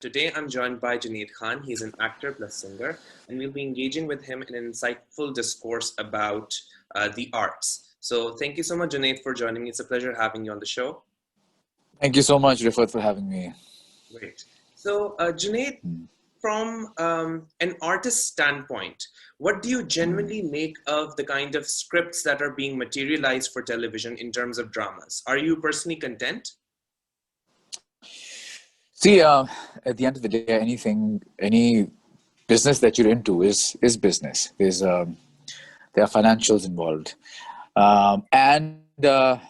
Today, I'm joined by Junaid Khan. He's an actor plus singer, and we'll be engaging with him in an insightful discourse about the arts. So, thank you so much, Junaid, for joining me. It's a pleasure having you on the show. Thank you so much, Rifaat, for having me. Great. So, Junaid, from an artist standpoint, what do you genuinely make of the kind of scripts that are being materialized for television in terms of dramas? Are you personally content? See, at the end of the day, any business that you're into is business. There are financials involved, and the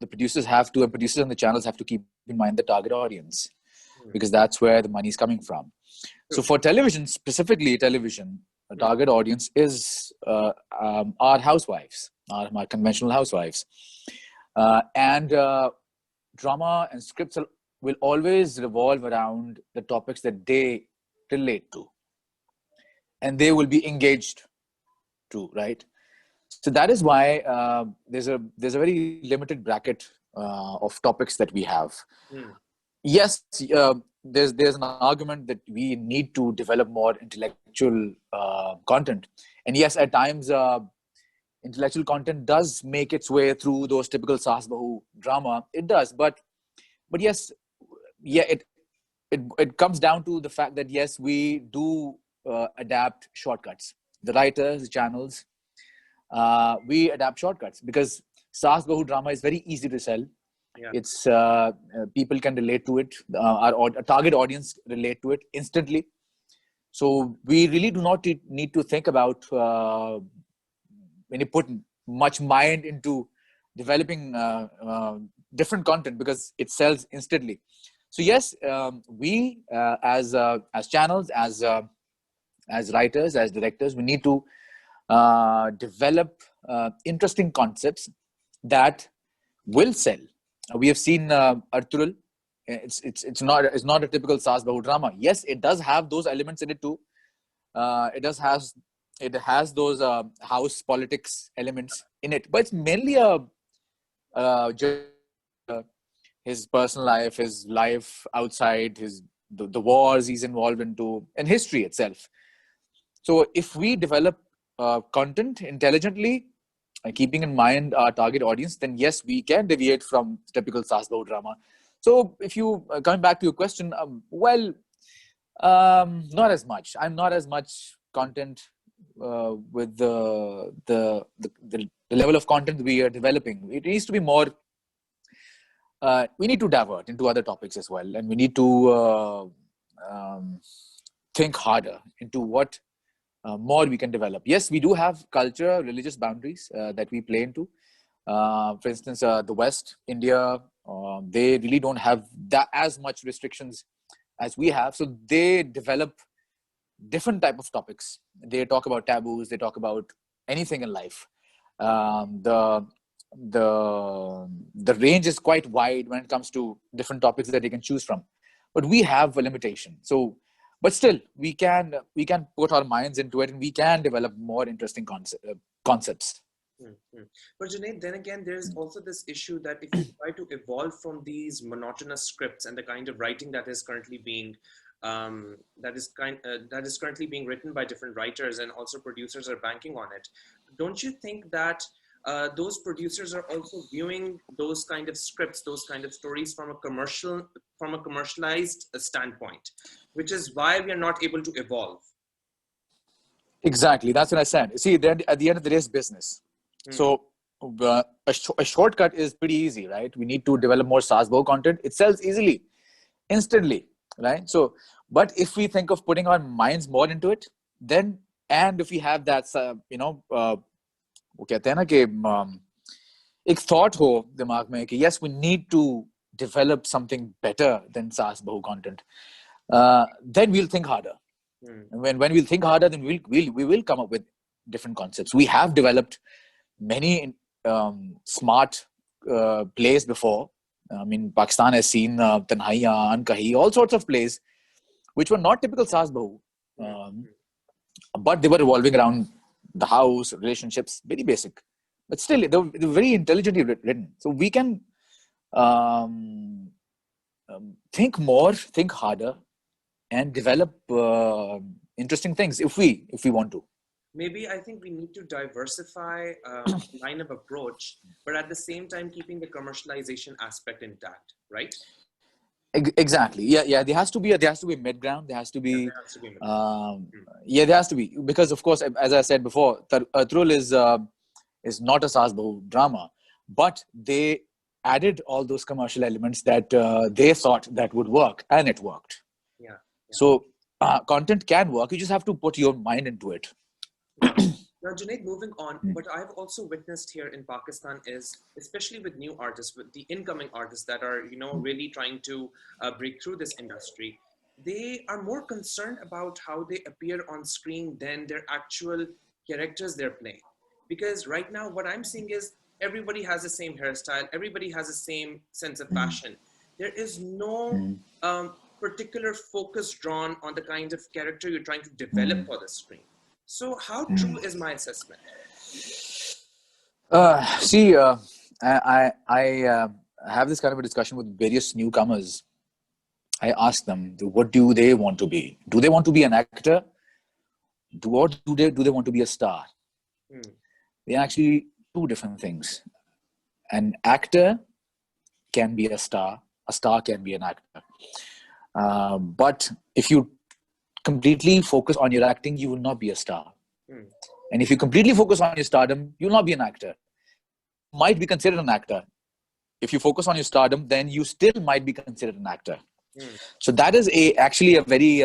producers and the channels have to keep in mind the target audience, because that's where the money is coming from. So for television, specifically television, the target audience is our housewives, our conventional housewives, and drama and scripts will always revolve around the topics that they relate to, and they will be engaged to, right? So that is why there's a very limited bracket of topics that we have. Yes, there's an argument that we need to develop more intellectual content, and yes, at times intellectual content does make its way through those typical Saas Bahu drama. It does, but yes, it comes down to the fact that yes, we do adapt shortcuts. The writers, the channels, we adapt shortcuts because Saas Bahu drama is very easy to sell. Yeah. It's people can relate to it. Our target audience relate to it instantly. So we really do not need to think about when you put much mind into developing different content, because it sells instantly. So yes, we as channels, as writers, as directors, we need to develop interesting concepts that will sell. We have seen Arturul. It's not a typical Saas Bahu drama. Yes, it does have those elements in it too. It has those house politics elements in it, but it's mainly his personal life, his life outside, the wars he's involved into, and history itself. So if we develop content intelligently, keeping in mind our target audience, then yes, we can deviate from typical Saas Bahu drama. So if you, coming back to your question, not as much. I'm not as much content with the level of content we are developing. It needs to be more, we need to divert into other topics as well. And we need to think harder into what more we can develop. Yes, we do have culture, religious boundaries that we play into. For instance, the West, India, they really don't have that as much restrictions as we have. So they develop different type of topics. They talk about taboos. They talk about anything in life. The range is quite wide when it comes to different topics that they can choose from. But we have a limitation. So, but still, we can put our minds into it, and we can develop more interesting concepts. But Junaid, then again, there's also this issue that if you try to evolve from these monotonous scripts and the kind of writing that is currently being currently being written by different writers, and also producers are banking on it, don't you think that those producers are also viewing those kind of scripts, those kind of stories from a commercialized standpoint, which is why we are not able to evolve? Exactly, that's what I said. See, then at the end of the day, it's business. So a shortcut is pretty easy, right? We need to develop more Saas Bahu content. It sells easily, instantly, right? So, but if we think of putting our minds more into it, then, and if we have that, वो कहते हैं ना कि एक thought हो दिमाग में कि yes, we need to develop something better than Saas Bahu content, then we'll think harder. When we'll think harder, then we will come up with different concepts. We have developed many smart plays before. I mean, Pakistan has seen Tanhaiya, Ankahi, all sorts of plays which were not typical Saas Bahu, but they were revolving around the house, relationships, very basic. But still, they're very intelligently written. So we can think more, think harder, and develop interesting things if we want to. Maybe I think we need to diversify line of approach, but at the same time keeping the commercialization aspect intact, right? Exactly. Yeah. There has to be a mid ground. There has to Yeah, be, there has to be a middle. there has to be, because of course, as I said before, Trul is not a Saas Bahu drama, but they added all those commercial elements that they thought that would work, and it worked. Yeah. So content can work. You just have to put your mind into it. Now, Junaid, moving on, what I've also witnessed here in Pakistan is, especially with new artists, with the incoming artists that are, really trying to break through this industry, they are more concerned about how they appear on screen than their actual characters they're playing. Because right now, what I'm seeing is everybody has the same hairstyle, everybody has the same sense of fashion. There is no particular focus drawn on the kind of character you're trying to develop for the screen. So how true is my assessment? See, I have this kind of a discussion with various newcomers. I ask them, what do they want to be? Do they want to be an actor? Or do they want to be a star? They're actually two different things. An actor can be a star can be an actor. But if you completely focus on your acting, you will not be a star. And if you completely focus on your stardom, you'll not be an actor. You might be considered an actor. If you focus on your stardom, then you still might be considered an actor. So that is actually a very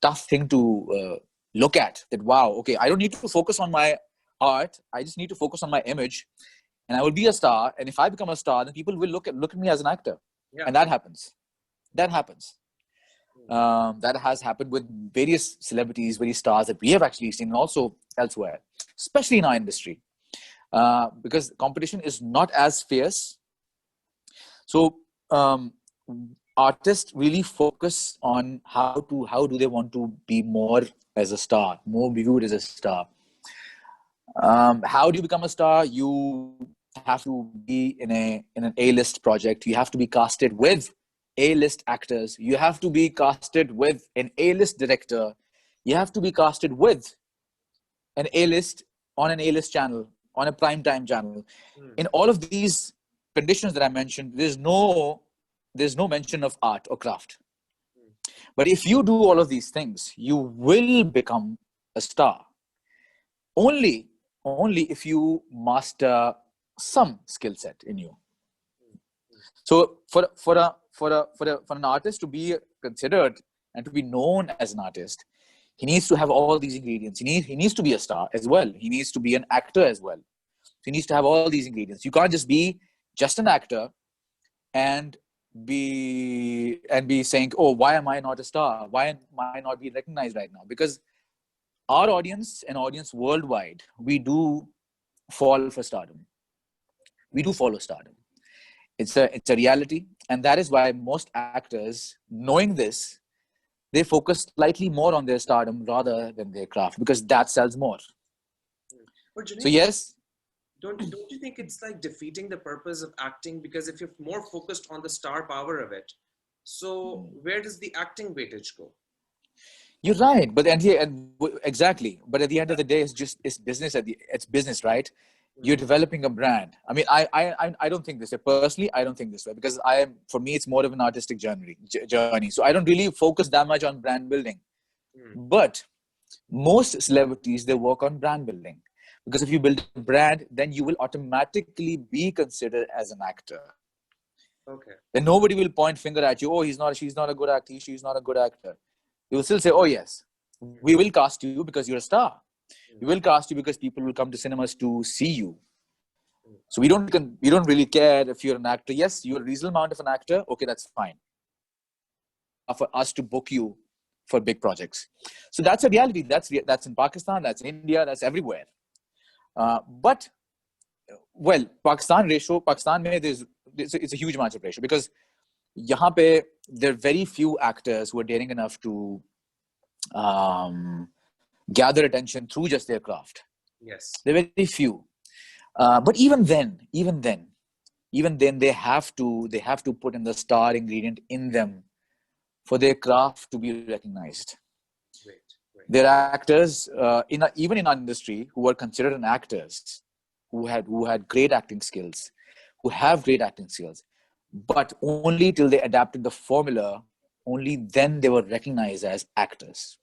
tough thing to look at. That, wow, okay, I don't need to focus on my art. I just need to focus on my image, and I will be a star. And if I become a star, then people will look at me as an actor. Yeah. And that happens. That has happened with various celebrities, various stars that we have actually seen, and also elsewhere, especially in our industry, because competition is not as fierce. So artists really focus on how do they want to be more as a star, more viewed as a star. How do you become a star? You have to be in an A-list project. You have to be casted with A-list actors. You have to be casted with an A-list director. You have to be casted with an A-list on an A-list channel, on a primetime channel. In all of these conditions that I mentioned, there's no mention of art or craft. But if you do all of these things, you will become a star. Only if you master some skill set in you. So for an artist to be considered and to be known as an artist, he needs to have all these ingredients. He needs to be a star as well. He needs to be an actor as well. So he needs to have all these ingredients. You can't just be just an actor and be saying, oh, why am I not a star? Why am I not being recognized right now? Because our audience and audience worldwide, we do fall for stardom. We do follow stardom. It's a reality. And that is why most actors, knowing this, they focus slightly more on their stardom rather than their craft, because that sells more. So yes. Don't you think it's like defeating the purpose of acting? Because if you're more focused on the star power of it, so where does the acting weightage go? You're right, but exactly. But at the end of the day, it's business. It's business, right? You're developing a brand. I mean, I don't think this way personally. I don't think this way, because for me, it's more of an artistic journey. So I don't really focus that much on brand building. But most celebrities, they work on brand building, because if you build a brand, then you will automatically be considered as an actor. Okay. Then nobody will point finger at you. Oh, she's not a good actor. She's not a good actor. You will still say, oh yes, we will cast you because you're a star. We will cast you because people will come to cinemas to see you. So we don't really care if you're an actor. Yes, you're a reasonable amount of an actor. Okay, that's fine. For us to book you for big projects. So that's a reality. That's in Pakistan. That's in India. That's everywhere. But Pakistan mein it's a huge amount of ratio, because यहाँ पे there are very few actors who are daring enough to gather attention through just their craft. Yes. There are very few. But even then, they have to put in the star ingredient in them for their craft to be recognized. Great, great. There are actors, even in our industry, who are considered an actors, who had great acting skills, who have great acting skills, but only till they adapted the formula, only then they were recognized as actors.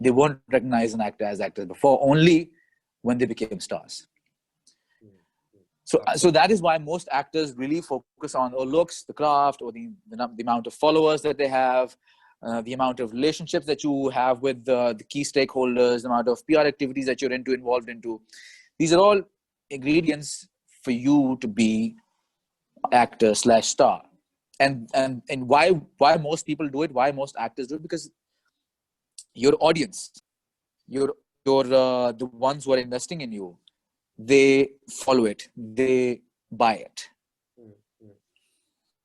They weren't recognized an actor as actors before, only when they became stars. So that is why most actors really focus on looks, the craft, or the amount of followers that they have, the amount of relationships that you have with the key stakeholders, the amount of PR activities that you're involved into. These are all ingredients for you to be actor/star. And why most people do it, why most actors do it, because your audience, your the ones who are investing in you, they follow it, they buy it.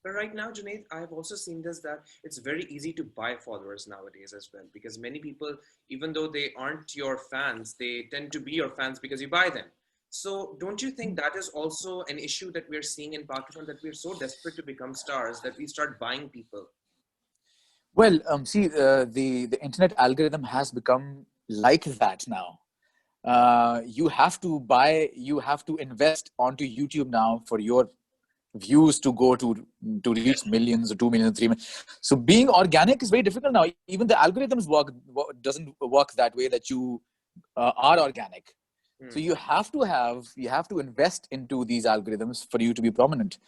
But right now, Junaid, I've also seen this, that it's very easy to buy followers nowadays as well, because many people, even though they aren't your fans, they tend to be your fans because you buy them. So don't you think that is also an issue that we're seeing in Pakistan, that we're so desperate to become stars that we start buying people? Well, see, the internet algorithm has become like that now. You have to invest onto YouTube now for your views to go to reach millions or 2 million, 3 million. So being organic is very difficult now. Even the algorithms doesn't work that way, that you are organic. So you have to invest into these algorithms for you to be prominent,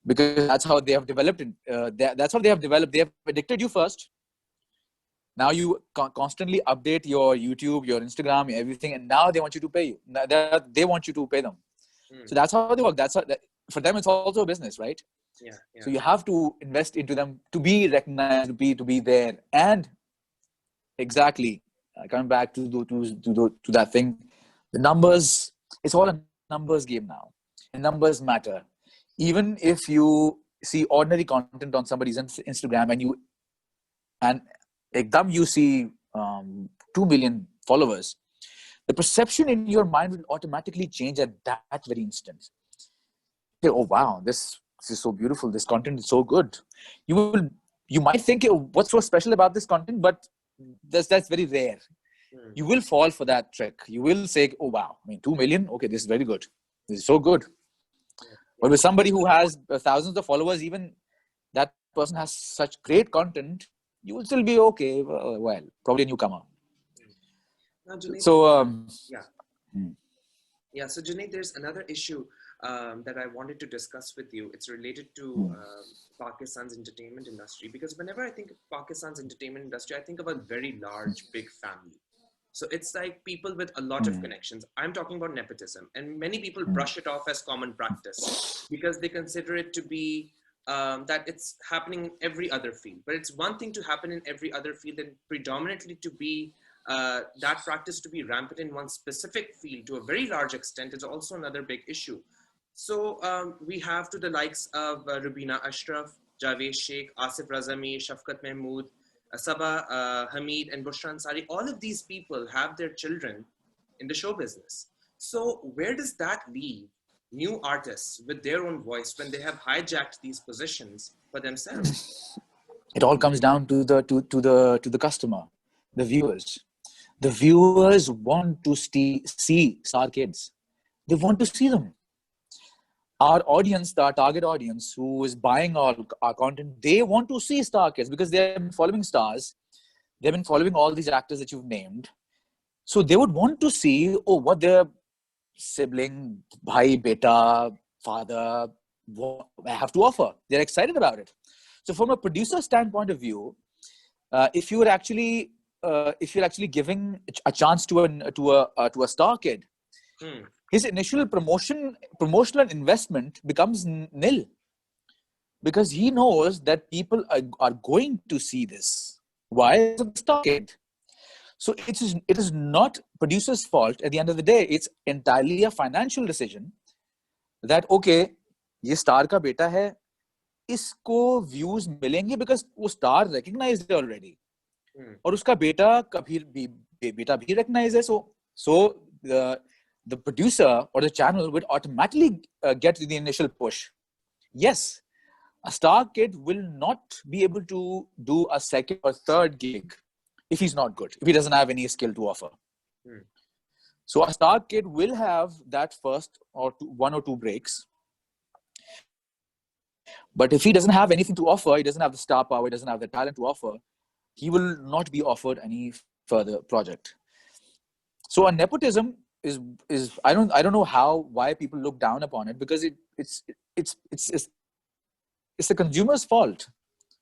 because that's how they have developed. That's how they have developed. They have predicted you first. Now you constantly update your YouTube, your Instagram, everything, and now they want you to pay you. They want you to pay them. So that's how they work. For them, it's also a business, right? Yeah. So you have to invest into them to be recognized, to be there, and exactly coming back to that thing, the numbers. It's all a numbers game now, and numbers matter. Even if you see ordinary content on somebody's Instagram, and you see 2 million followers, the perception in your mind will automatically change at that very instant. Oh wow, this is so beautiful, this content is so good. You might think, what's so special about this content, but that's very rare. You will fall for that trick. You will say, oh wow, 2 million, okay, this is very good, this is so good. But with somebody who has thousands of followers, even that person has such great content, you will still be okay. Well, probably a newcomer. Now, Junaid, so Junaid, there's another issue that I wanted to discuss with you. It's related to Pakistan's entertainment industry, because whenever I think of Pakistan's entertainment industry, I think of a very large, big family. So it's like people with a lot of connections. I'm talking about nepotism, and many people brush it off as common practice because they consider it to be that it's happening in every other field. But it's one thing to happen in every other field, and predominantly to be that practice to be rampant in one specific field to a very large extent is also another big issue. So we have to the likes of Rubina Ashraf, Javed Sheikh, Asif Razami, Shafqat Mahmood, Sabah Hamid, and Bushra Ansari. All of these people have their children in the show business. So where does that leave new artists with their own voice when they have hijacked these positions for themselves? It all comes down to the customer, the viewers. The viewers want to see star kids. They want to see them. Our audience, our target audience who is buying our content, they want to see star kids because they have been following stars. They've been following all these actors that you've named. So they would want to see, what their sibling, bhai, beta, father have to offer. They're excited about it. So from a producer standpoint of view, if you're actually giving a chance to a star kid, his initial promotional investment becomes nil, because he knows that people are going to see this. Why? It's a star kid. So it is not producer's fault at the end of the day. It's entirely a financial decision that, okay, ये star का बेटा है, इसको views मिलेंगे because वो star recognized already. और उसका बेटा भी recognized है. So the producer or the channel would automatically get the initial push. Yes, a star kid will not be able to do a second or third gig if he's not good, if he doesn't have any skill to offer. So a star kid will have that first or one or two breaks. But if he doesn't have anything to offer, he doesn't have the star power, he doesn't have the talent to offer, he will not be offered any further project. So a nepotism is I don't know why people look down upon it, because it's the consumer's fault,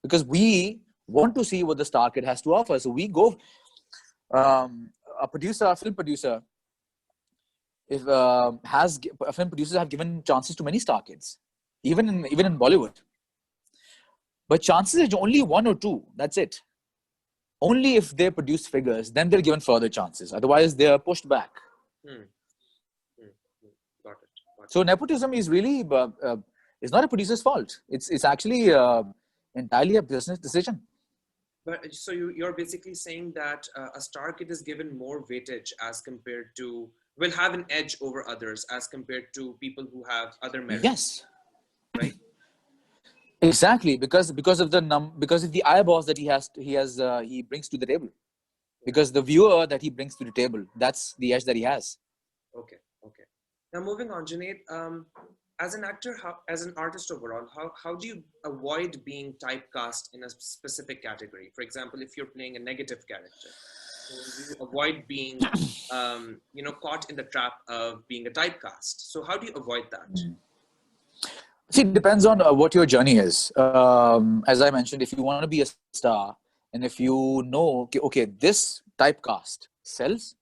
because we want to see what the star kid has to offer. So we go, a film producer, if film producers have given chances to many star kids, even in Bollywood. But chances is only one or two. That's it. Only if they produce figures, then they're given further chances. Otherwise, they are pushed back. Got it. So nepotism is really it's not a producer's fault. It's actually entirely a business decision. But so you're basically saying that a star kid is given more weightage as compared to, will have an edge over others as compared to people who have other merits. Yes. Right. Exactly, because of the eyeballs that he brings to the table, because the viewer that he brings to the table, that's the edge that he has. Okay. Now moving on, Junaid, as an actor, as an artist overall, how do you avoid being typecast in a specific category? For example, if you're playing a negative character, so you avoid being caught in the trap of being a typecast. So how do you avoid that? See, it depends on what your journey is. As I mentioned, if you want to be a star, and if you know, okay, this typecast sells,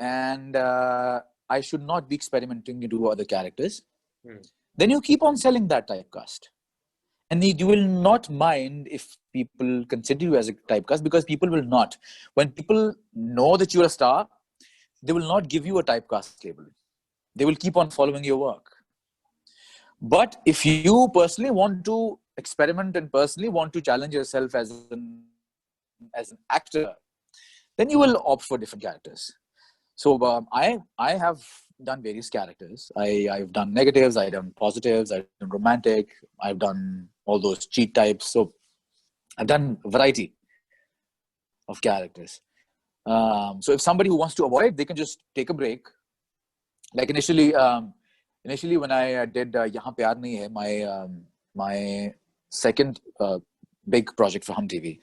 and I should not be experimenting into other characters, then you keep on selling that typecast. And you will not mind if people consider you as a typecast, because people will not. When people know that you're a star, they will not give you a typecast label. They will keep on following your work. But if you personally want to experiment and personally want to challenge yourself as an actor, then you will opt for different characters. So I have done various characters. I've done negatives, I've done positives, I've done romantic, I've done all those cheat types. So I've done a variety of characters. So if somebody who wants to avoid, they can just take a break. Like initially when I did Yahan Pyar Nahi Hai, my second big project for Hum TV,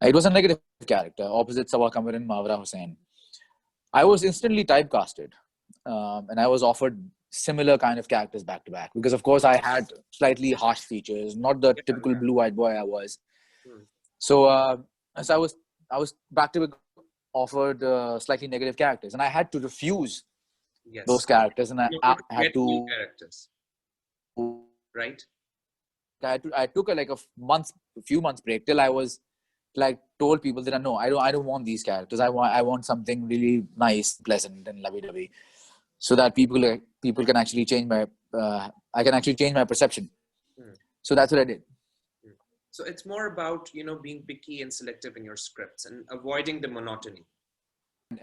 it was a negative character, opposite Sawa Kamar and Mawra Hussain. I was instantly typecasted, and I was offered similar kind of characters back to back, because of course I had slightly harsh features, not the typical blue-eyed boy I was. So as I was back to back offered slightly negative characters, and I had to refuse those characters, and I had to characters, right? I took a few months break till I was told people that no, I don't want these characters. I want something really nice, pleasant, and lovey-dovey, so that people can actually change my I can actually change my perception. So that's what I did. So it's more about being picky and selective in your scripts and avoiding the monotony.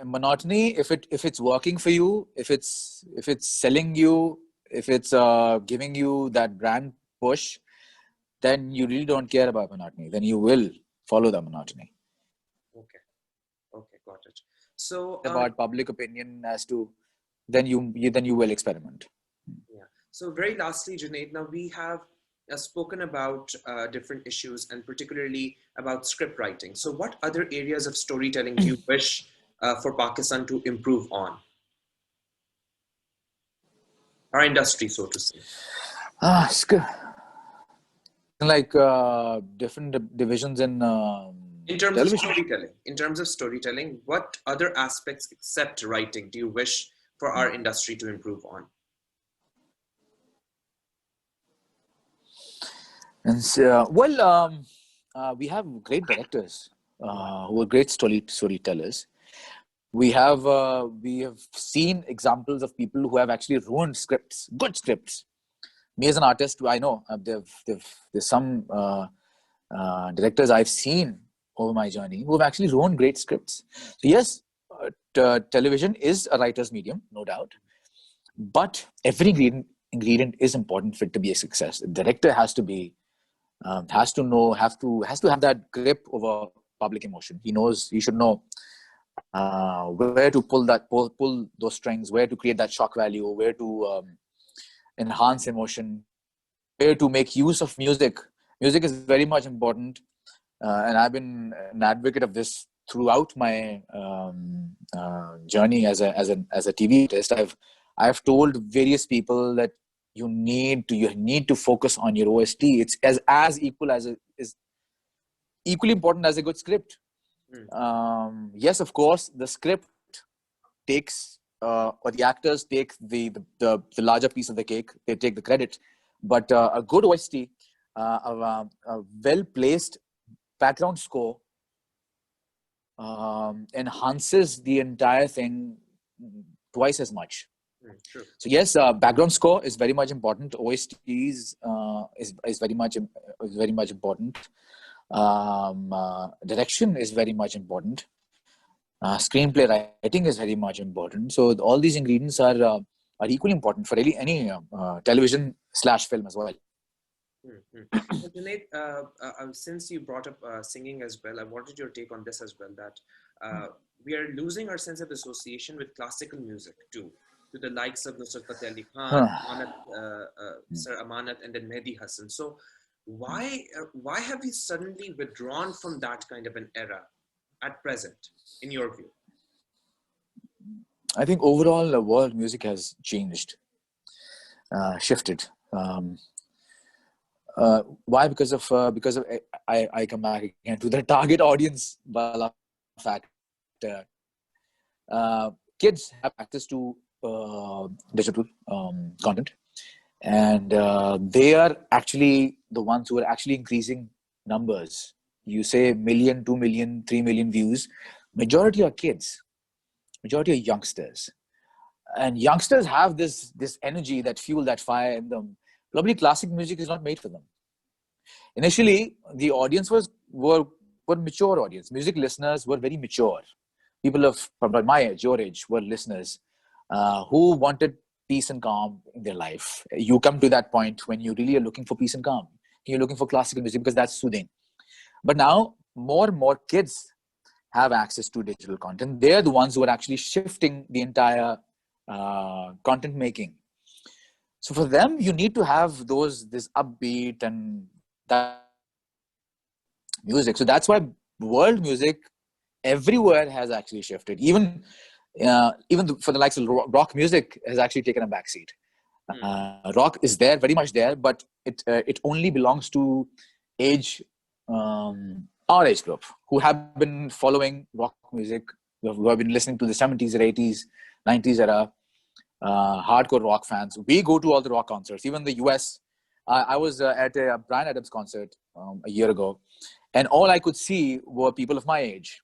Monotony, if it's working for you, if it's selling you, if it's giving you that brand push, then you really don't care about monotony. Then you will follow the monotony. Okay, got it. So about public opinion as to, then you will experiment. Yeah. So very lastly, Junaid, now we have spoken about different issues, and particularly about script writing. So what other areas of storytelling do you wish for Pakistan to improve on? Our industry, so to say. It's good. Like different divisions in terms television. of storytelling. In terms of storytelling, what other aspects except writing do you wish for our industry to improve on? And we have great directors who are great storytellers. We have seen examples of people who have actually ruined scripts, good scripts. Me as an artist, I know there's some directors I've seen over my journey who have actually ruined great scripts. So yes, television is a writer's medium, no doubt, but every ingredient is important for it to be a success. The director has to be has to know, has to have that grip over public emotion. He should know where to pull those strings, where to create that shock value, where to enhance emotion, where to make use of music. Music is very much important, and I've been an advocate of this throughout my journey as a TV artist. I've told various people that you need to focus on your OST. It's is equally important as a good script. Yes, of course, the script takes or the actors take the larger piece of the cake. They take the credit, but a good OST, a well placed background score, enhances the entire thing twice as much. True. So yes, background score is very much important. OSTs is very much important. Direction is very much important. Screenplay writing is very much important. So all these ingredients are equally important for any television / film as well. So, Junaid, since you brought up singing as well, I wanted your take on this as well, that we are losing our sense of association with classical music too, to the likes of Nusrat Fateh Ali Khan, Sir Amanat, and then Mehdi Hassan. So why have we suddenly withdrawn from that kind of an era at present, in your view? I think overall the world music has changed, shifted. Why? Because of I come back again to the target audience factor. Kids have access to digital content, and they are actually the ones who are actually increasing numbers. You say million, 2 million, 3 million views. Majority are kids. Majority are youngsters, and youngsters have this energy, that fuel, that fire in them. Probably classic music is not made for them. Initially, the audience were mature audience. Music listeners were very mature. People of my age, your age, were listeners who wanted peace and calm in their life. You come to that point when you really are looking for peace and calm. You're looking for classical music because that's soothing. But now more and more kids have access to digital content. They're the ones who are actually shifting the entire content making. So for them, you need to have this upbeat and that music. So that's why world music everywhere has actually shifted. Even for the likes of rock music has actually taken a backseat. Rock is there, very much there, but it only belongs to age, our age group, who have been following rock music, who have been listening to the 70s or 80s, 90s era, hardcore rock fans. We go to all the rock concerts. Even the US, I was at a Bryan Adams concert a year ago, and all I could see were people of my age.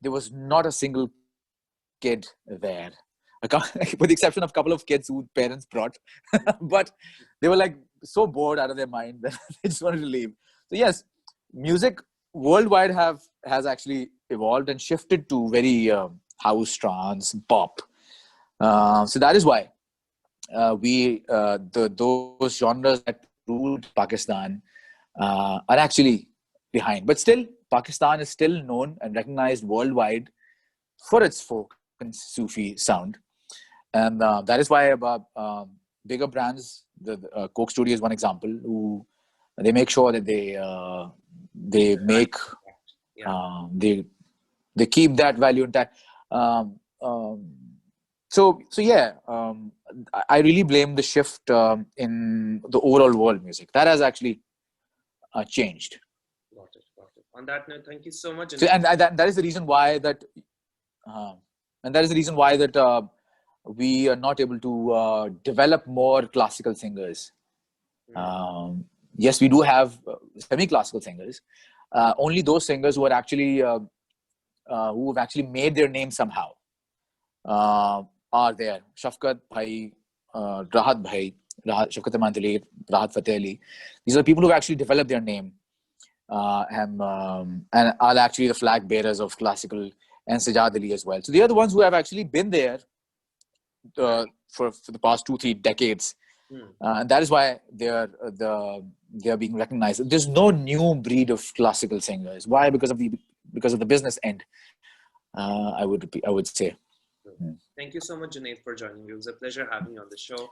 There was not a single kid there, with the exception of a couple of kids who parents brought. But they were like so bored out of their mind that they just wanted to leave. So yes, music worldwide has actually evolved and shifted to very house, trance, pop. So that is why those genres that ruled Pakistan are actually behind. But still, Pakistan is still known and recognized worldwide for its folk and Sufi sound. And that is why bigger brands, the Coke Studio is one example, who they make sure that they make they keep that value intact. So yeah, I really blame the shift in the overall world music. That has actually changed. Got it. On that note, thank you so much. So, and that is the reason why that, we are not able to develop more classical singers. Yes, we do have semi-classical singers. Only those singers who are actually who have actually made their name somehow are there. Shafkat Bhai, Rahat Bhai, Shafkat Amantali, Rahat Fateh Ali. These are people who have actually developed their name and are actually the flag bearers of classical, and Sajad Ali as well. So they are the ones who have actually been there for the past 2-3 decades, and they are the ones who are actually Hmm. And that is why they are being recognized. There's no new breed of classical singers. Why? Because of the business end. I would say. Thank you so much, Junaid, for joining me. It was a pleasure having you on the show.